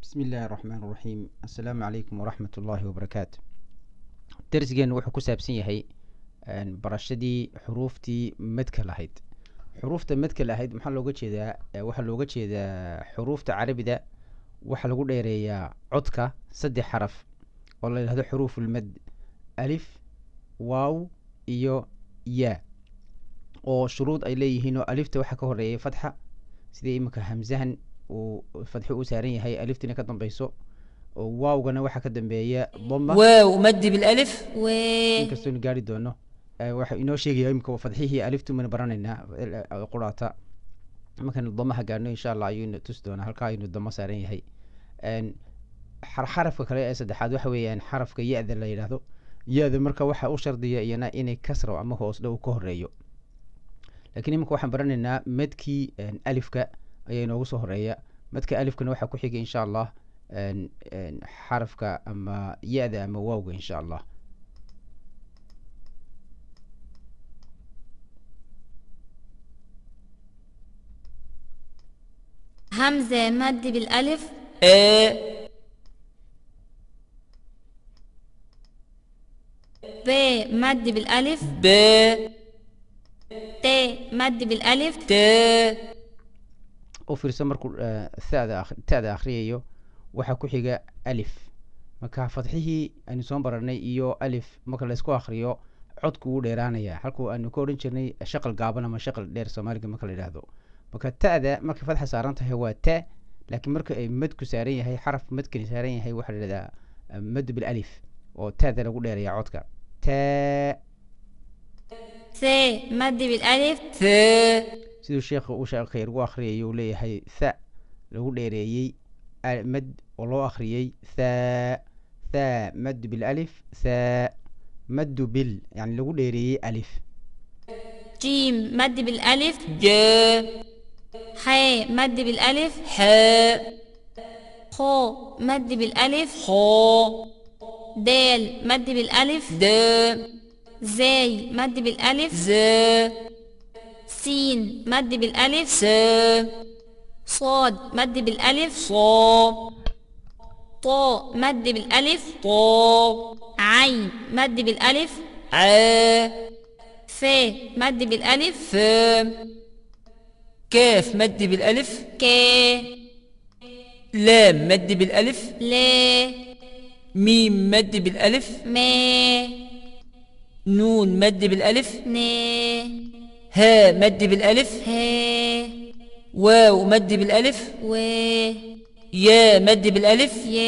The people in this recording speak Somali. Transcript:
بسم الله الرحمن الرحيم. السلام عليكم ورحمة الله وبركاته. درسجين wuxuu ku saabsan yahay barashadii xuruuftii madka lahayd. xuruufta madka lahayd maxaa looga jeedaa? Waxaa looga jeedaa xuruufta carabida waxaa lagu dheereeyaa codka saddex xaraf oo la yiraahdo xuruuful mad, alif, waaw iyo ya, oo shuruud ay leeyihiin. oo alifta waxaa ka horeeyay fatxa, sidii imika hamzahan uu fatxu u saaran yahay, aliftina ka dambayso, oo waawgana waxaa ka dambeeya dhamma. واو مد بالالف inkastoo nu gaari doono waxa inoo sheegaya imika fatxihii aliftu mana baranaynaa quraata. markaan damaha gaarno insha allah ayuu tusi doonaa halka ayuu damo saaran yahay. xarafka kale ee saddexaad waxa weeyaan xarafka ya-da la yiraahdo. ya-da marka waxa u shardiya iyana inay kasro ama hoos dhow ka horeeyo, laakiin imika waxaan baranaynaa madkii alifka ayaa inoogu soo horeeya. madka alifkana waxaa ku xigay insha allah xarafka ama ya-da ama waawga insha allah. همزة مد بالألف ب مد بالألف ب ت مد بالألف ت u fiirsan markuu ta'da akhriyayo waxaa ku xiga alif. marka fatxihii aynu soo baranay iyo alif marka la isku akhriyo codku wuu dheeraanaya, halkuu aanu ka odhan jirnay shaqal gaaban ama shaqal dheer soomaaliga marka la yidhaahdo. marka ta'da markay fatxa saaran tahay waa ta, laakiin marka ay madku saaran yahay, xaraf madkani saaran yahay, waxaa la yidhahdaa mad bilalif, oo ta'da lagu dheeraya codka. ta ث مد بالألف ث siduu sheekha uu sheekhay ugu akhriyay uu leeyahay tha lagu dheereeyay mad oo loo akhriyay tha mad bil alif, tha mad bil yani lagu dheereeyay alif. ج مد بالألف ج ح مد بالألف ح خ مد بالألف خ د مد بالألف د زاي مد بالألف ز سين مد بالألف س صاد مد بالألف ص طاء مد بالألف ط عين مد بالألف ع ف مد بالألف ف كاف مد بالالف ك لام مد بالالف ل ميم مد بالالف م نون مد بالالف ن ها مد بالالف ه واو مد بالالف و يا مد بالالف ي